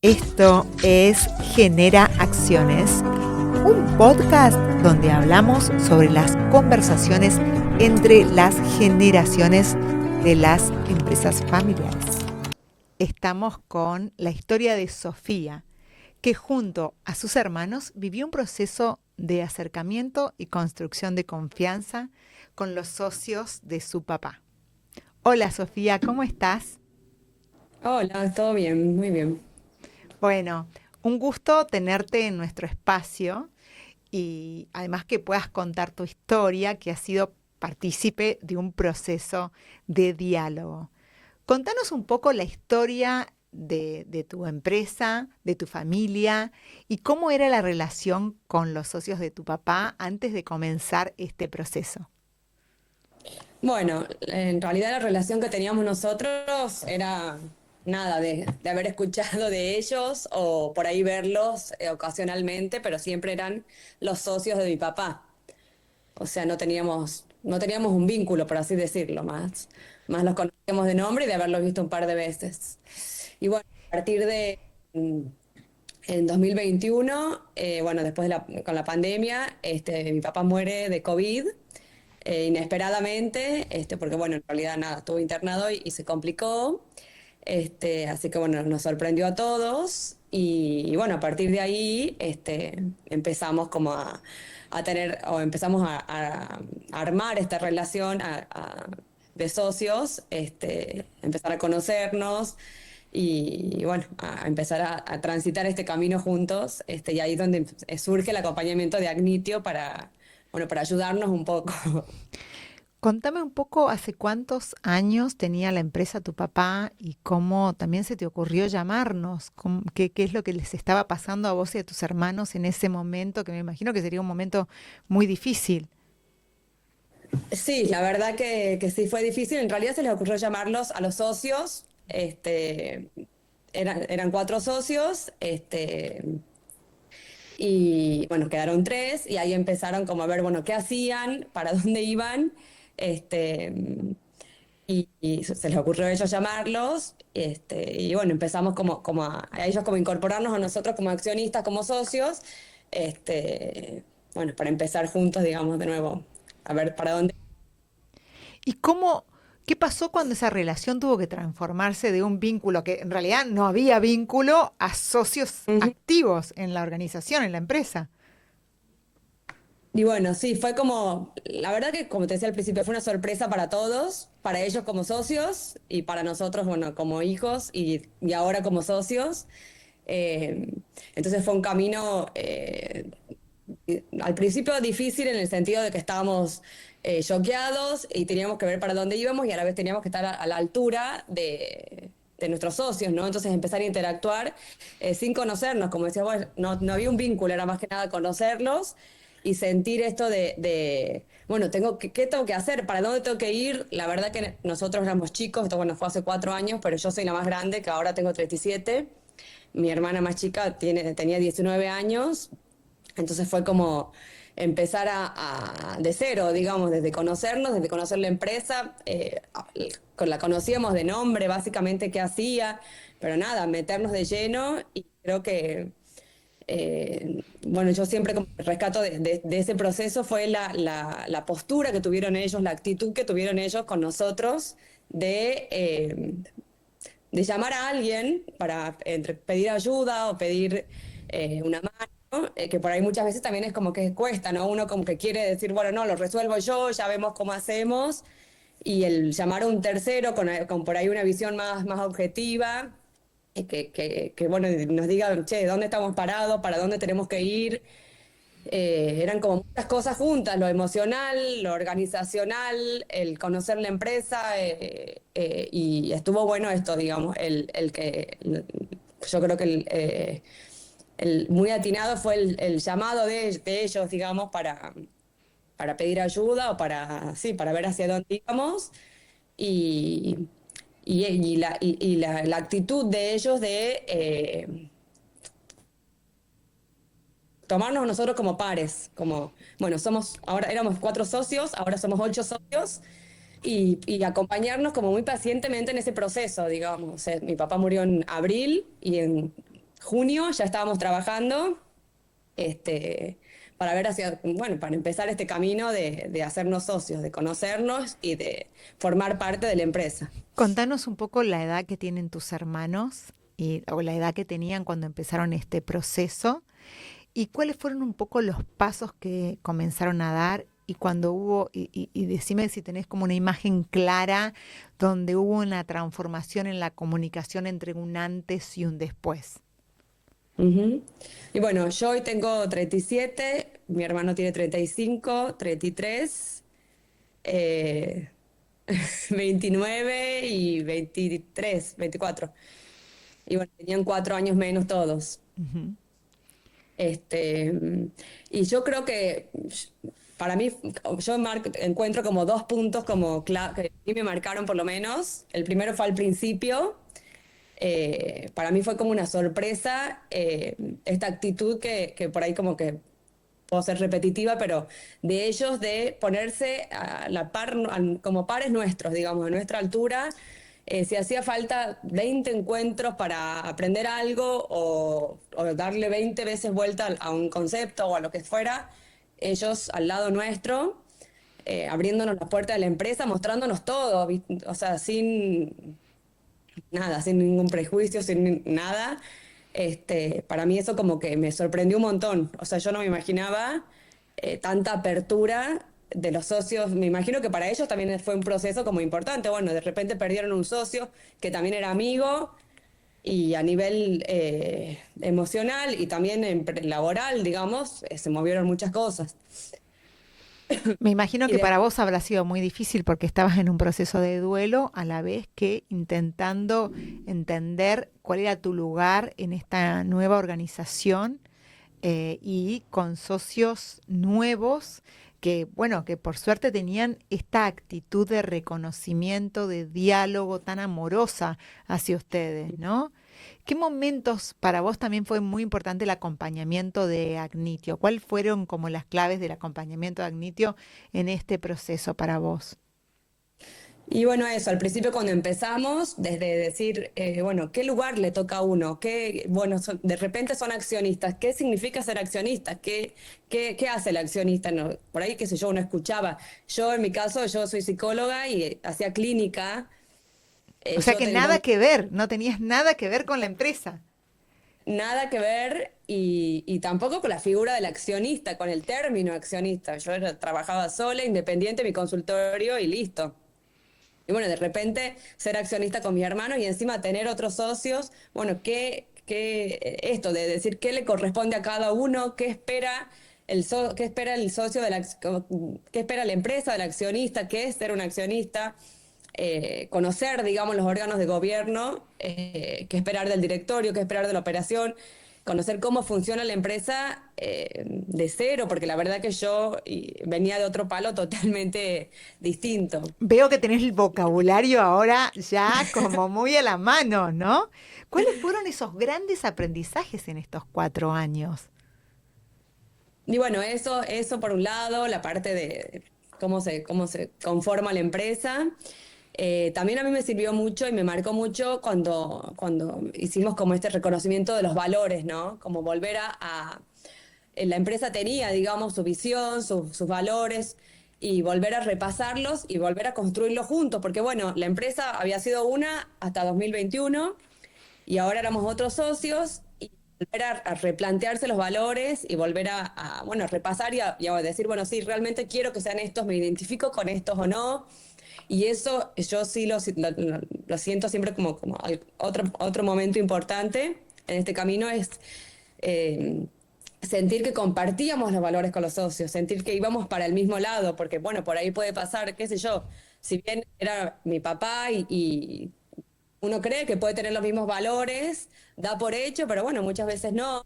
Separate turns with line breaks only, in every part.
Esto es Genera Acciones, un podcast donde hablamos sobre las conversaciones entre las generaciones de las empresas familiares. Estamos con la historia de Sofía, que junto a sus hermanos vivió un proceso de acercamiento y construcción de confianza con los socios de su papá. Hola Sofía, ¿cómo estás?
Hola, todo bien, muy bien.
Bueno, un gusto tenerte en nuestro espacio y además que puedas contar tu historia, que has sido partícipe de un proceso de diálogo. Contanos un poco la historia de tu empresa, de tu familia y cómo era la relación con los socios de tu papá antes de comenzar este proceso.
Bueno, en realidad la relación que teníamos nosotros era nada de haber escuchado de ellos o por ahí verlos ocasionalmente, pero siempre eran los socios de mi papá. O sea, no teníamos un vínculo, por así decirlo, más los conocíamos de nombre y de haberlos visto un par de veces. Y bueno, a partir de en 2021, bueno, con la pandemia, mi papá muere de COVID inesperadamente, porque bueno, en realidad nada, estuvo internado y se complicó. Así que bueno, nos sorprendió a todos y bueno, a partir de ahí empezamos como a tener, o empezamos a armar esta relación de socios, empezar a conocernos y bueno, a empezar a transitar este camino juntos, y ahí es donde surge el acompañamiento de Agnitio bueno, para ayudarnos un poco.
Contame un poco hace cuántos años tenía la empresa tu papá y cómo también se te ocurrió llamarnos, qué es lo que les estaba pasando a vos y a tus hermanos en ese momento, que me imagino que sería un momento muy difícil.
Sí, la verdad que sí fue difícil. En realidad se les ocurrió llamarlos a los socios. Eran cuatro socios, y bueno, quedaron tres y ahí empezaron como a ver, bueno, qué hacían, para dónde iban, este, y se les ocurrió a ellos llamarlos, y bueno, empezamos como a ellos como incorporarnos a nosotros como accionistas, como socios, bueno, para empezar juntos, digamos, de nuevo, a ver para dónde.
¿Y qué pasó cuando esa relación tuvo que transformarse de un vínculo que en realidad no había vínculo a socios
Ujú.
activos en la organización, en la empresa?
Y bueno, sí, fue como, la verdad que como te decía al principio, fue una sorpresa para todos, para ellos como socios y para nosotros, bueno, como hijos y ahora como socios. Eh, entonces fue un camino al principio difícil en el sentido de que estábamos choqueados y teníamos que ver para dónde íbamos y a la vez teníamos que estar a la altura de nuestros socios, ¿no? Entonces empezar a interactuar sin conocernos, como decía, bueno, no había un vínculo, era más que nada conocerlos y sentir esto bueno, ¿qué tengo que hacer? ¿Para dónde tengo que ir? La verdad que nosotros éramos chicos, esto bueno, fue hace 4 años, pero yo soy la más grande, que ahora tengo 37. Mi hermana más chica tenía 19 años, entonces fue como empezar de cero, digamos, desde conocernos, desde conocer la empresa, la conocíamos de nombre, básicamente qué hacía, pero nada, meternos de lleno y creo que, bueno, yo siempre como rescato de ese proceso fue la postura que tuvieron ellos, la actitud que tuvieron ellos con nosotros de llamar a alguien para entre pedir ayuda o pedir una mano, que por ahí muchas veces también es como que cuesta, ¿no? Uno como que quiere decir, bueno, no, lo resuelvo yo, ya vemos cómo hacemos, y el llamar a un tercero con por ahí una visión más objetiva, bueno, nos diga, che, ¿dónde estamos parados? ¿Para dónde tenemos que ir? Eran como muchas cosas juntas, lo emocional, lo organizacional, el conocer la empresa, y estuvo bueno esto, digamos, yo creo que el muy atinado fue el llamado de ellos, digamos, para pedir ayuda o sí, para ver hacia dónde íbamos y, la actitud de ellos de tomarnos nosotros como pares, como, bueno, ahora éramos cuatro socios, ahora somos ocho socios, y acompañarnos como muy pacientemente en ese proceso, digamos. O sea, mi papá murió en abril y en junio ya estábamos trabajando este, para ver hacia, bueno, para empezar este camino de hacernos socios, de conocernos y de formar parte de la empresa.
Contanos un poco la edad que tienen tus hermanos o la edad que tenían cuando empezaron este proceso y cuáles fueron un poco los pasos que comenzaron a dar y cuando hubo, y decime si tenés como una imagen clara donde hubo una transformación en la comunicación entre un antes y un después.
Ujú. Y bueno, yo hoy tengo 37, mi hermano tiene 35, 33, eh, 29 y 23, 24. Y bueno, tenían 4 años menos todos.
Ujú.
Este, y yo creo que para mí, encuentro como dos puntos como que a mí me marcaron por lo menos. El primero fue al principio. Para mí fue como una sorpresa esta actitud que por ahí como que puedo ser repetitiva, pero de ellos de ponerse a la par, como pares nuestros, digamos, a nuestra altura. Si hacía falta 20 encuentros para aprender algo o darle 20 veces vuelta a un concepto o a lo que fuera, ellos al lado nuestro, abriéndonos la puerta de la empresa, mostrándonos todo, o sea, sin nada, sin ningún prejuicio, sin nada. Para mí eso como que me sorprendió un montón. O sea, yo no me imaginaba tanta apertura de los socios. Me imagino que para ellos también fue un proceso como importante. Bueno, de repente perdieron un socio que también era amigo y a nivel emocional y también laboral, digamos, se movieron muchas cosas.
Me imagino
Y
que
de-
para vos habrá sido muy difícil porque estabas en un proceso de duelo a la vez que intentando entender cuál era tu lugar en esta nueva organización y con socios nuevos que, bueno, que por suerte tenían esta actitud de reconocimiento, de diálogo tan amorosa hacia ustedes, ¿no? ¿Qué momentos para vos también fue muy importante el acompañamiento de Agnitio? ¿Cuáles fueron como las claves del acompañamiento de Agnitio en este proceso para vos?
Y bueno, eso, al principio cuando empezamos, desde decir, bueno, ¿qué lugar le toca a uno? Bueno, de repente son accionistas. ¿Qué significa ser accionista? ¿Qué hace el accionista? No, por ahí, qué sé yo, uno escuchaba. Yo, en mi caso, yo soy psicóloga y hacía clínica.
O sea que nada
Cuando
que ver, no tenías nada que ver con la empresa.
nada que ver y tampoco con la figura del accionista, con el término accionista. Trabajaba sola, independiente, mi consultorio y listo. Y bueno, de repente ser accionista con mis hermanos y encima tener otros socios, bueno, esto de decir qué le corresponde a cada uno, qué espera el socio qué espera la empresa del accionista, qué es ser un accionista, conocer, digamos, los órganos de gobierno, qué esperar del directorio, qué esperar de la operación, conocer cómo funciona la empresa de cero, porque la verdad que yo venía de otro palo totalmente distinto.
Veo que tenés el vocabulario ahora ya como muy a la mano, ¿no? ¿Cuáles fueron esos grandes aprendizajes en estos 4 años?
Y bueno, eso por un lado, la parte de cómo se conforma la empresa. También a mí me sirvió mucho y me marcó mucho cuando hicimos como este reconocimiento de los valores, ¿no? Como volver la empresa tenía, digamos, su visión, sus valores, y volver a repasarlos y volver a construirlos juntos, porque bueno, la empresa había sido una hasta 2021 y ahora éramos otros socios y volver a replantearse los valores y volver bueno, a repasar y a decir, bueno, sí, realmente quiero que sean estos, me identifico con estos o no. Y eso yo sí lo siento siempre como otro momento importante en este camino es eh, sentir que compartíamos los valores con los socios, sentir que íbamos para el mismo lado, porque bueno, por ahí puede pasar, qué sé yo, si bien era mi papá y uno cree que puede tener los mismos valores, da por hecho, pero bueno, muchas veces no,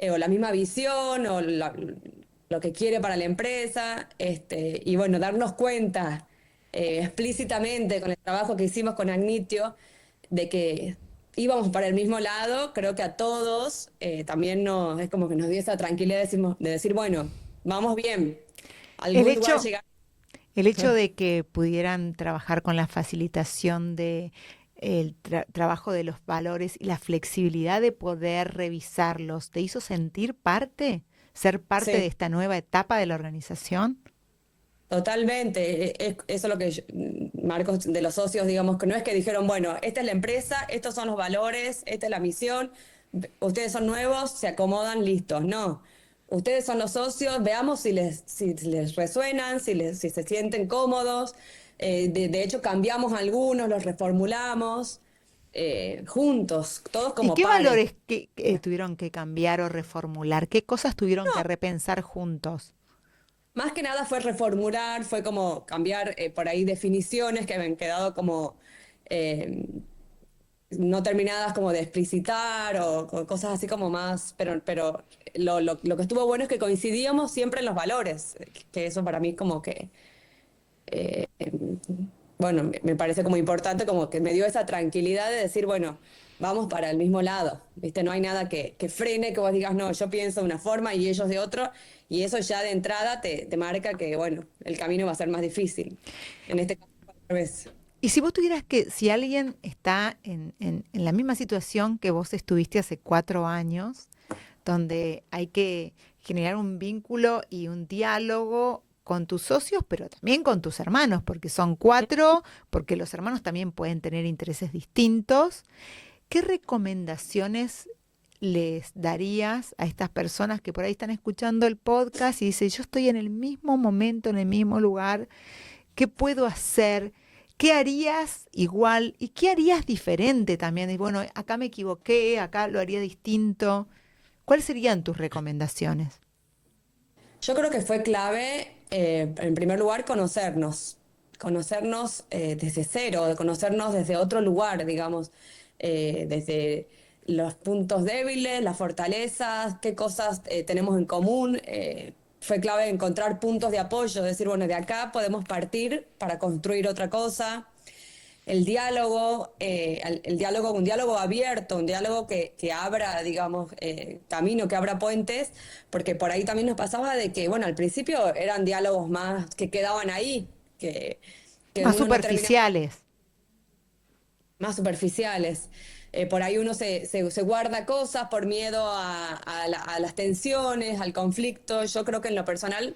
o la misma visión, lo que quiere para la empresa, y bueno, darnos cuenta explícitamente con el trabajo que hicimos con Agnitio, de que íbamos para el mismo lado, creo que a todos también es como que nos dio esa tranquilidad de decir, bueno, vamos bien, a
El
algún lugar
hecho,
llegar.
el hecho de que pudieran trabajar con la facilitación de el trabajo de los valores y la flexibilidad de poder revisarlos, ¿te hizo sentir parte? ¿Ser parte de
Sí.
esta nueva etapa de la organización?
Totalmente, eso es lo que Marcos de los socios, digamos, que no es que dijeron, bueno, esta es la empresa, estos son los valores, esta es la misión, ustedes son nuevos, se acomodan, listos. No, ustedes son los socios, veamos si les resuenan, si se sienten cómodos. De hecho, cambiamos algunos, los reformulamos juntos, todos
¿Y
como
qué
pares.
valores que tuvieron que cambiar o reformular? ¿Qué cosas tuvieron que repensar juntos?
Más que nada fue reformular, fue como cambiar por ahí definiciones que habían quedado como eh, no terminadas como de explicitar o cosas así como más, pero lo que estuvo bueno es que coincidíamos siempre en los valores, que eso para mí como que bueno, me parece como importante, como que me dio esa tranquilidad de decir, bueno, vamos para el mismo lado, ¿viste? No hay nada que frene, que vos digas, no, yo pienso de una forma y ellos de otro, y eso ya de entrada te marca que, bueno, el camino va a ser más difícil. En este caso, al revés.
Y si vos tuvieras que, si alguien está en la misma situación que vos estuviste hace 4 años, donde hay que generar un vínculo y un diálogo con tus socios, pero también con tus hermanos, porque son cuatro, porque los hermanos también pueden tener intereses distintos. ¿Qué recomendaciones les darías a estas personas que por ahí están escuchando el podcast y dicen, yo estoy en el mismo momento, en el mismo lugar, ¿qué puedo hacer? ¿Qué harías igual y qué harías diferente también? Y bueno, acá me equivoqué, acá lo haría distinto. ¿Cuáles serían tus recomendaciones?
Yo creo que fue clave, en primer lugar, conocernos desde cero, conocernos desde otro lugar, digamos, desde los puntos débiles, las fortalezas, qué cosas tenemos en común. Fue clave encontrar puntos de apoyo, decir, bueno, de acá podemos partir para construir otra cosa. El diálogo, un diálogo abierto, un diálogo que abra, digamos, camino, que abra puentes, porque por ahí también nos pasaba de que, bueno, al principio eran diálogos más que quedaban ahí, que
Más
uno no terminaba,
superficiales.
más superficiales. Por ahí uno se guarda cosas por miedo a las tensiones, al conflicto. Yo creo que en lo personal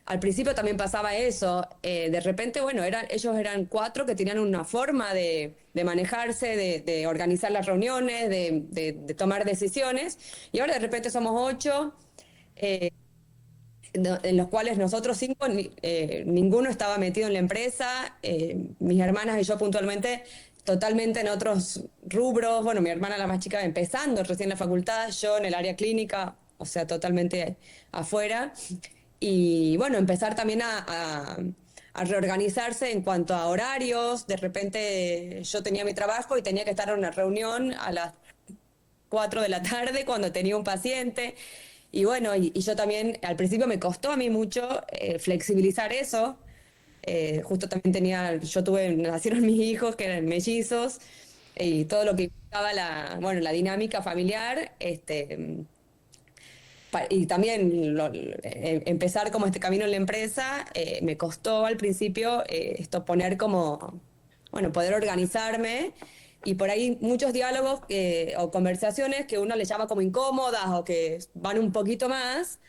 al principio también pasaba eso. De repente, bueno, ellos eran cuatro que tenían una forma de manejarse, de organizar las reuniones, de tomar decisiones. Y ahora de repente somos ocho, en los cuales nosotros cinco, ninguno estaba metido en la empresa. Mis hermanas y yo puntualmente totalmente en otros rubros. Bueno, mi hermana la más chica empezando recién la facultad, yo en el área clínica, o sea, totalmente afuera. Y bueno, empezar también a reorganizarse en cuanto a horarios. De repente yo tenía mi trabajo y tenía que estar en una reunión a las 4 de la tarde cuando tenía un paciente. Y bueno, y yo también, al principio me costó a mí mucho flexibilizar eso. Justo también nacieron mis hijos que eran mellizos y todo lo que implicaba bueno, la dinámica familiar, y también empezar como este camino en la empresa, me costó al principio esto poner como, bueno, poder organizarme y por ahí muchos diálogos o conversaciones que uno le llama como incómodas o que van un poquito más,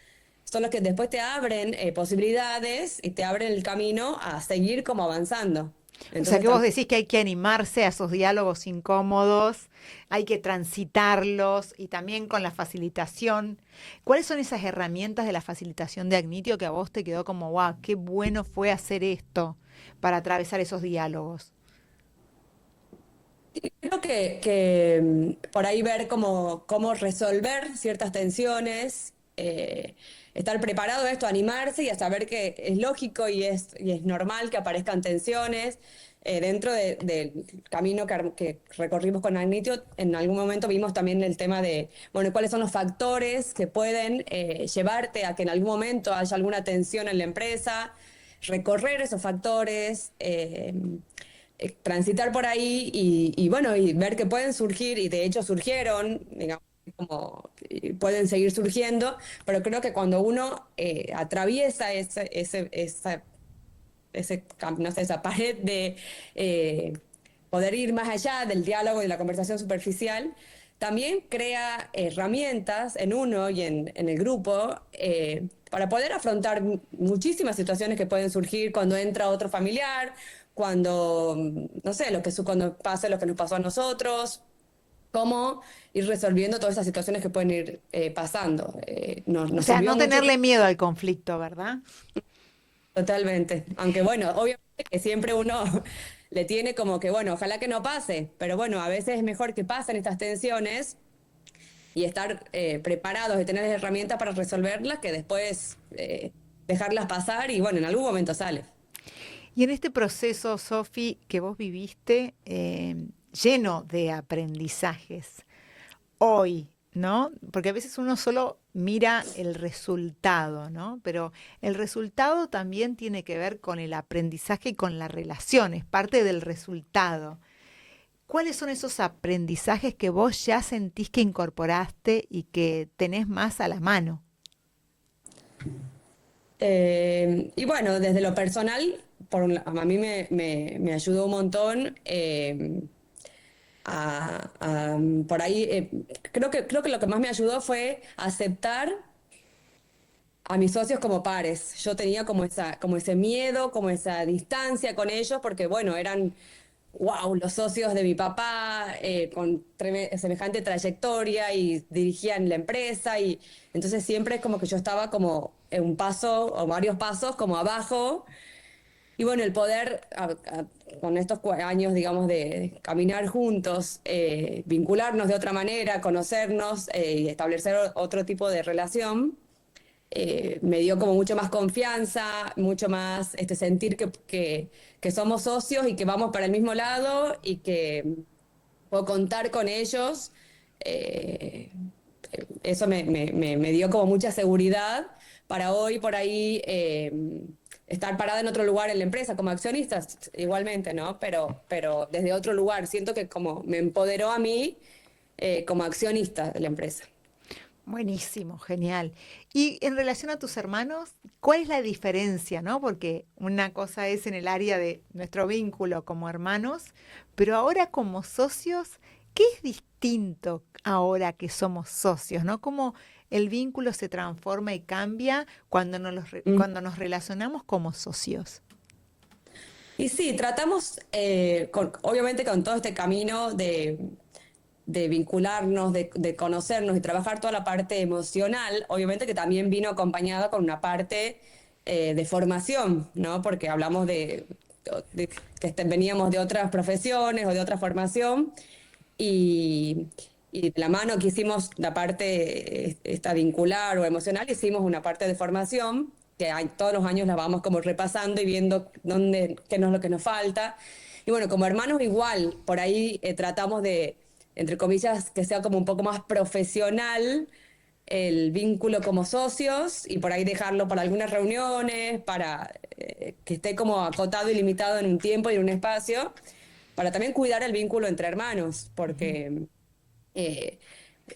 son los que después te abren posibilidades y te abren el camino a seguir como avanzando.
O sea
Entonces
que vos
también
decís que hay que animarse a esos diálogos incómodos, hay que transitarlos y también con la facilitación. ¿Cuáles son esas herramientas de la facilitación de Agnitio que a vos te quedó como, wow, qué bueno fue hacer esto para atravesar esos diálogos?
creo que por ahí ver cómo resolver ciertas tensiones, estar preparado a esto, animarse y a saber que es lógico y es normal que aparezcan tensiones. Dentro del camino que recorrimos con Agnitio, en algún momento vimos también el tema de, bueno, cuáles son los factores que pueden llevarte a que en algún momento haya alguna tensión en la empresa, recorrer esos factores. Transitar por ahí y bueno, y ver que pueden surgir, y de hecho surgieron, digamos, como pueden seguir surgiendo, pero creo que cuando uno atraviesa no sé, esa pared poder ir más allá del diálogo y de la conversación superficial, también crea herramientas en uno y en el grupo para poder afrontar muchísimas situaciones que pueden surgir cuando entra otro familiar, cuando, no sé, cuando pase lo que nos pasó a nosotros, cómo ir resolviendo todas esas situaciones que pueden ir pasando.
O
Nos
sea,
sirvió
no
mucho.
tenerle miedo al conflicto, ¿verdad?
Totalmente. Aunque bueno, obviamente que siempre uno le tiene como que, bueno, ojalá que no pase, pero bueno, a veces es mejor que pasen estas tensiones y estar preparados y tener las herramientas para resolverlas que después dejarlas pasar y bueno, en algún momento sale.
Y en este proceso, Sofi, que vos viviste, lleno de aprendizajes, hoy, ¿no? Porque a veces uno solo mira el resultado, ¿no? Pero el resultado también tiene que ver con el aprendizaje y con la relación, es parte del resultado. ¿Cuáles son esos aprendizajes que vos ya sentís que incorporaste y que tenés más a la mano?
Y bueno, desde lo personal, a mí me ayudó un montón. Por ahí, creo que lo que más me ayudó fue aceptar a mis socios como pares. Yo tenía como ese miedo, como esa distancia con ellos, porque bueno, eran, wow, los socios de mi papá, con semejante trayectoria y dirigían la empresa, y entonces siempre es como que yo estaba como en un paso o varios pasos como abajo. Y bueno, el poder, con estos años, digamos, de caminar juntos, vincularnos de otra manera, conocernos y establecer otro tipo de relación, me dio como mucho más confianza, mucho más sentir que somos socios y que vamos para el mismo lado y que puedo contar con ellos. eh, Eso me dio como mucha seguridad para hoy por ahí estar parada en otro lugar en la empresa, como accionista igualmente, ¿no? Pero desde otro lugar, siento que como me empoderó a mí como accionista de la empresa.
Buenísimo, genial. Y en relación a tus hermanos, ¿cuál es la diferencia, no? Porque una cosa es en el área de nuestro vínculo como hermanos, pero ahora como socios, ¿qué es distinto ahora que somos socios, no? ¿Cómo el vínculo se transforma y cambia cuando
Mm.
cuando nos relacionamos como socios?
Y sí, tratamos, obviamente con todo este camino de vincularnos, de conocernos y trabajar toda la parte emocional, obviamente que también vino acompañada con una parte de formación, ¿no? Porque hablamos de que veníamos de otras profesiones o de otra formación y, y de la mano que hicimos la parte esta vincular o emocional, hicimos una parte de formación que todos los años la vamos como repasando y viendo qué es lo que nos falta. Y bueno, como hermanos igual, por ahí tratamos de, entre comillas, que sea como un poco más profesional el vínculo como socios y por ahí dejarlo para algunas reuniones, para que esté como acotado y limitado en un tiempo y en un espacio, para también cuidar el vínculo entre hermanos,
Ujú.
porque eh,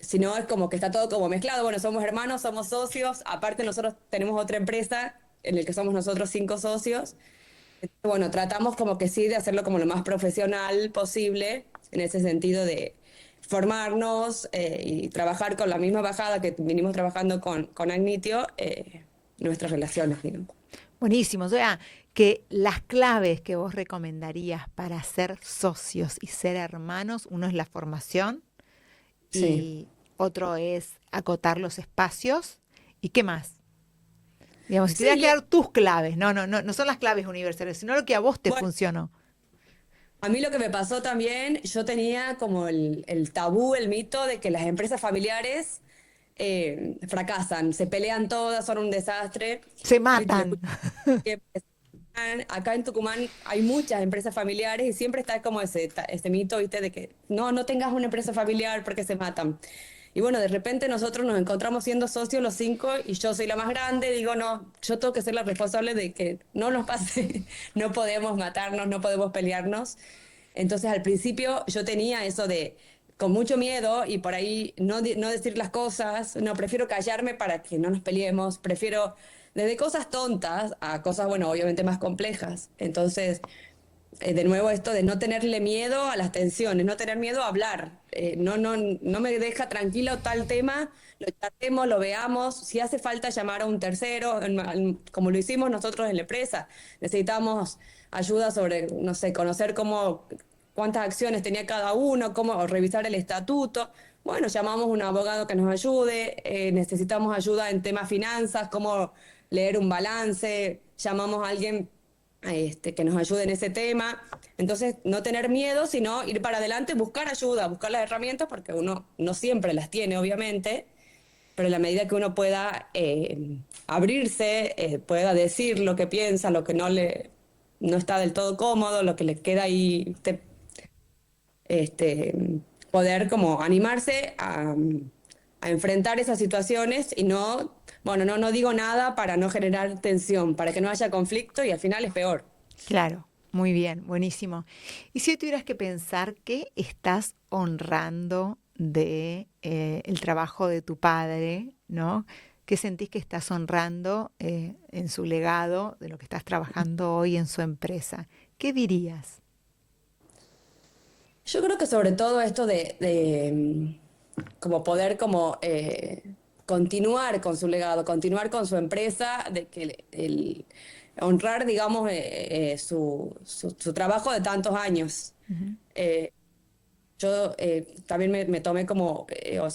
si no es como que está todo como mezclado. Bueno, somos hermanos, somos socios, aparte nosotros tenemos otra empresa en la que somos nosotros 5 socios. Bueno, tratamos como que sí de hacerlo como lo más profesional posible, en ese sentido de formarnos y trabajar con la misma bajada que vinimos trabajando con Agnitio, nuestras relaciones, digamos.
Buenísimo. O sea, que las claves que vos recomendarías para ser socios y ser hermanos, uno es la formación
Sí.
y otro es acotar los espacios. ¿Y qué más? Digamos, si te tuvieras
Sí,
que dar tus claves, no son las claves universales, sino lo que a vos te
bueno,
funcionó.
a mí lo que me pasó también, yo tenía como el tabú, el mito de que las empresas familiares fracasan, se pelean todas, son un desastre.
Se
Viste,
matan.
acá en Tucumán hay muchas empresas familiares y siempre está como ese mito, ¿viste? De que no tengas una empresa familiar porque se matan. Y bueno, de repente nosotros nos encontramos siendo socios los 5 y yo soy la más grande, digo, no, yo tengo que ser la responsable de que no nos pase, no podemos matarnos, no podemos pelearnos. Entonces al principio yo tenía eso de, con mucho miedo y por ahí no decir las cosas, no, prefiero callarme para que no nos peleemos, prefiero desde cosas tontas a cosas, bueno, obviamente más complejas. Entonces, de nuevo esto de no tenerle miedo a las tensiones, no tener miedo a hablar. No me deja tranquilo tal tema, lo tratemos, lo veamos. Si hace falta llamar a un tercero, como lo hicimos nosotros en la empresa, necesitamos ayuda sobre, no sé, conocer cuántas acciones tenía cada uno, cómo revisar el estatuto. Bueno, llamamos a un abogado que nos ayude, necesitamos ayuda en temas finanzas, cómo leer un balance, llamamos a alguien que nos ayude en ese tema. Entonces, no tener miedo, sino ir para adelante, buscar ayuda, buscar las herramientas, porque uno no siempre las tiene, obviamente, pero en la medida que uno pueda abrirse, pueda decir lo que piensa, lo que no está del todo cómodo, lo que le queda ahí, poder como animarse a enfrentar esas situaciones y bueno, no digo nada para no generar tensión, para que no haya conflicto y al final es peor.
Claro, muy bien, buenísimo. Y si hoy tuvieras que pensar qué estás honrando de el trabajo de tu padre, ¿no? ¿Qué sentís que estás honrando en su legado, de lo que estás trabajando hoy en su empresa? ¿Qué dirías?
Yo creo que sobre todo esto como poder como continuar con su legado, continuar con su empresa, de que honrar, digamos, su trabajo de tantos años.
Ujú.
Eh, yo también me tomé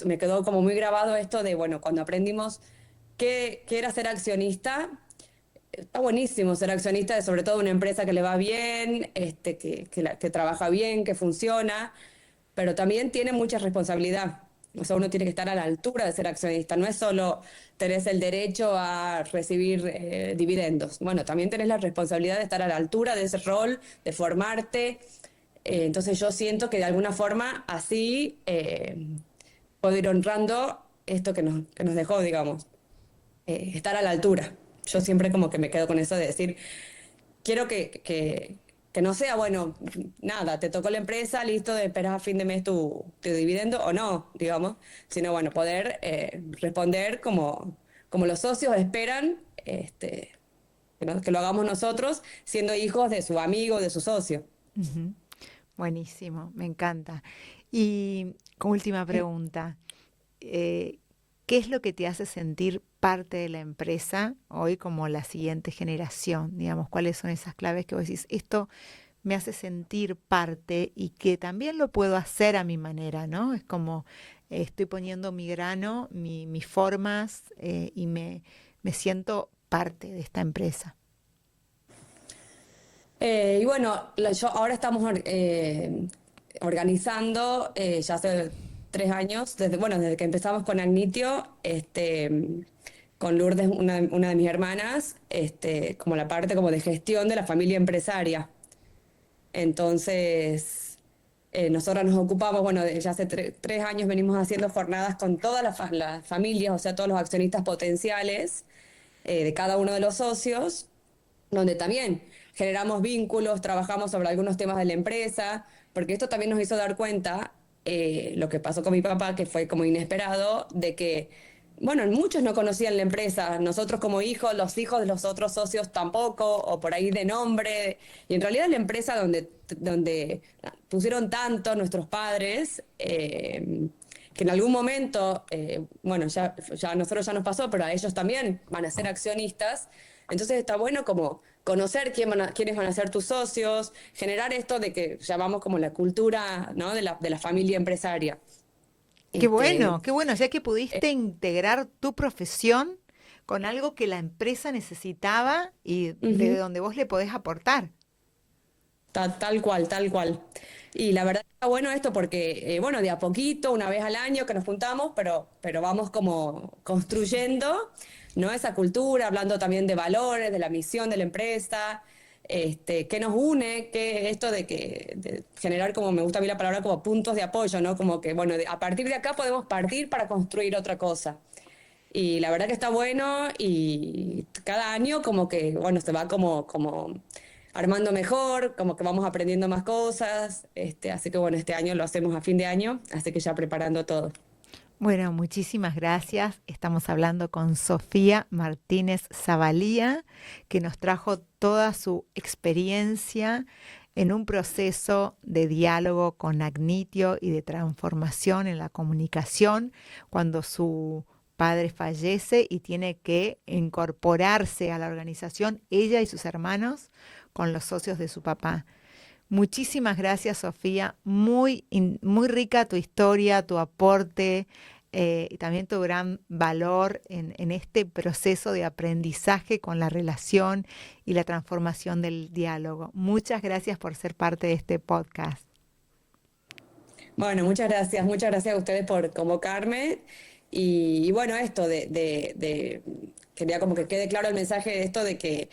me quedó como muy grabado esto de, bueno, cuando aprendimos qué era ser accionista. Está buenísimo ser accionista de sobre todo una empresa que le va bien, que trabaja bien, que funciona, pero también tiene mucha responsabilidad. O sea, uno tiene que estar a la altura de ser accionista. No es solo tenés el derecho a recibir dividendos. Bueno, también tenés la responsabilidad de estar a la altura de ese rol, de formarte. Entonces yo siento que de alguna forma así puedo ir honrando esto que nos dejó, digamos, estar a la altura. Yo siempre como que me quedo con eso de decir, quiero que no sea, bueno, nada, te tocó la empresa, listo, esperas a fin de mes tu dividendo o no, digamos, sino bueno, poder responder como los socios esperan que lo hagamos nosotros, siendo hijos de su amigo, de su socio.
Ujú. Buenísimo, me encanta. Y como última pregunta, eh, ¿qué es lo que te hace sentir parte de la empresa hoy como la siguiente generación? Digamos, ¿cuáles son esas claves que vos decís, esto me hace sentir parte y que también lo puedo hacer a mi manera, ¿no? Es como estoy poniendo mi grano, mis formas y me siento parte de esta empresa.
Y bueno, yo ahora estamos organizando ya hace 3 años, desde que empezamos con Agnitio, con Lourdes, una de mis hermanas, como la parte como de gestión de la familia empresaria. Entonces, nosotros nos ocupamos, bueno, ya hace 3 años venimos haciendo jornadas con todas las familias, o sea, todos los accionistas potenciales de cada uno de los socios, donde también generamos vínculos, trabajamos sobre algunos temas de la empresa, porque esto también nos hizo dar cuenta, lo que pasó con mi papá, que fue como inesperado, de que, bueno, muchos no conocían la empresa, nosotros como hijos, los hijos de los otros socios tampoco, o por ahí de nombre, y en realidad la empresa donde pusieron tanto nuestros padres, que en algún momento, bueno, ya a nosotros ya nos pasó, pero a ellos también van a ser accionistas. Entonces está bueno como conocer quiénes van a ser tus socios, generar esto de que llamamos como la cultura, ¿no? de la familia empresaria. Este,
Qué bueno, ya que pudiste integrar tu profesión con algo que la empresa necesitaba y de
Ujú.
donde vos le podés aportar.
Tal cual, tal cual. Y la verdad está bueno esto porque, bueno, de a poquito, una vez al año que nos juntamos, pero vamos como construyendo, ¿no? Esa cultura, hablando también de valores, de la misión de la empresa, qué nos une, que esto de generar, como me gusta a mí la palabra, como puntos de apoyo, ¿no? Como que, bueno, a partir de acá podemos partir para construir otra cosa. Y la verdad que está bueno y cada año como que, bueno, se va como armando mejor, como que vamos aprendiendo más cosas. Así que bueno, este año lo hacemos a fin de año, así que ya preparando todo.
Bueno, muchísimas gracias. Estamos hablando con Sofía Martínez Zavalía, que nos trajo toda su experiencia en un proceso de diálogo con Agnitio y de transformación en la comunicación cuando su padre fallece y tiene que incorporarse a la organización, ella y sus hermanos, con los socios de su papá. Muchísimas gracias, Sofía. Muy rica tu historia, tu aporte y también tu gran valor en este proceso de aprendizaje con la relación y la transformación del diálogo. Muchas gracias por ser parte de este podcast.
Bueno, muchas gracias a ustedes por convocarme. Y bueno, esto quería como que quede claro el mensaje de esto de que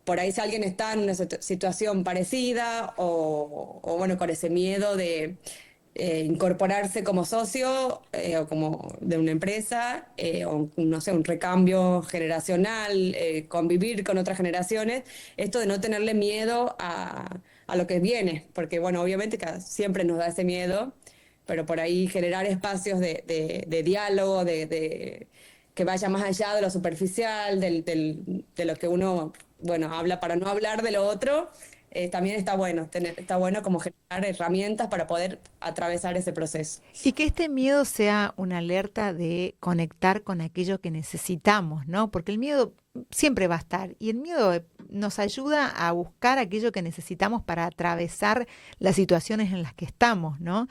por ahí si alguien está en una situación parecida o bueno, con ese miedo de incorporarse como socio o como de una empresa o no sé, un recambio generacional, convivir con otras generaciones, esto de no tenerle miedo a lo que viene, porque bueno, obviamente que siempre nos da ese miedo, pero por ahí generar espacios de diálogo, que vaya más allá de lo superficial, de lo que uno, bueno, habla para no hablar de lo otro, también está bueno como generar herramientas para poder atravesar ese proceso.
Y que este miedo sea una alerta de conectar con aquello que necesitamos, ¿no? Porque el miedo siempre va a estar y el miedo nos ayuda a buscar aquello que necesitamos para atravesar las situaciones en las que estamos, ¿no?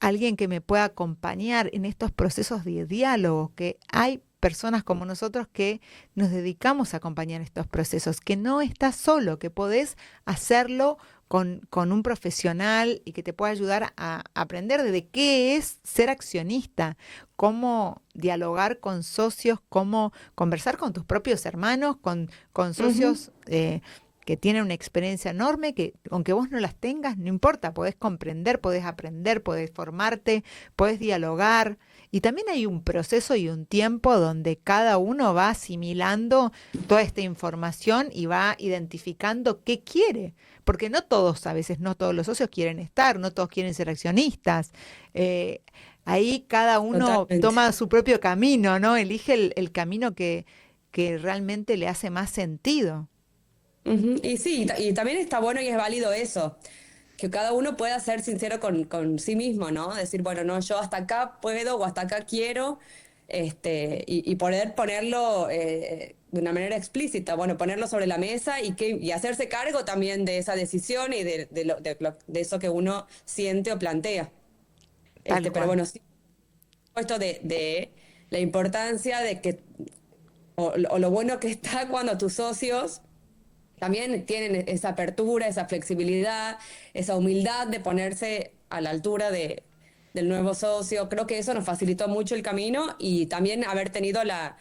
Alguien que me pueda acompañar en estos procesos de diálogo, que hay personas como nosotros que nos dedicamos a acompañar estos procesos, que no estás solo, que podés hacerlo con un profesional y que te pueda ayudar a aprender de qué es ser accionista, cómo dialogar con socios, cómo conversar con tus propios hermanos, con socios que tienen una experiencia enorme, que aunque vos no las tengas, no importa, podés comprender, podés aprender, podés formarte, podés dialogar. Y también hay un proceso y un tiempo donde cada uno va asimilando toda esta información y va identificando qué quiere. Porque no todos, a veces no todos los socios quieren estar, no todos quieren ser accionistas. Ahí cada uno
Totalmente.
toma su propio camino, ¿no? Elige el camino que realmente le hace más sentido.
Y sí, y también está bueno y es válido eso, que cada uno pueda ser sincero con sí mismo, ¿no? Decir, bueno, no, yo hasta acá puedo o hasta acá quiero, y poder ponerlo de una manera explícita, bueno, ponerlo sobre la mesa y hacerse cargo también de esa decisión y de eso que uno siente o plantea.
Tal
Pero
cual.
bueno, sí, esto de la importancia de que, o lo bueno que está cuando tus socios también tienen esa apertura, esa flexibilidad, esa humildad de ponerse a la altura del nuevo socio. Creo que eso nos facilitó mucho el camino y también haber tenido la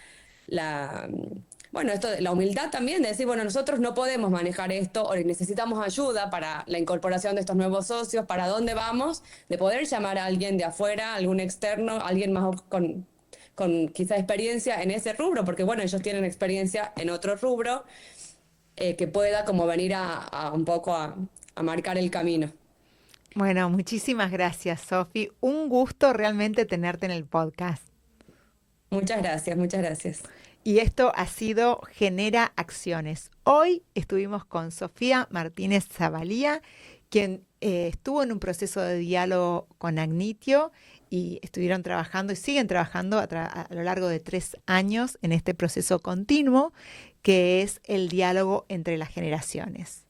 bueno, la humildad también de decir, bueno, nosotros no podemos manejar esto o necesitamos ayuda para la incorporación de estos nuevos socios, para dónde vamos, de poder llamar a alguien de afuera, algún externo, alguien más con quizá experiencia en ese rubro, porque bueno, ellos tienen experiencia en otro rubro, que pueda como venir a un poco a marcar el camino.
Bueno, muchísimas gracias, Sofi. Un gusto realmente tenerte en el podcast.
Muchas gracias, muchas gracias.
Y esto ha sido Genera Acciones. Hoy estuvimos con Sofía Martínez Zavalía, quien estuvo en un proceso de diálogo con Agnitio y estuvieron trabajando y siguen trabajando a lo largo de 3 años en este proceso continuo que es el diálogo entre las generaciones.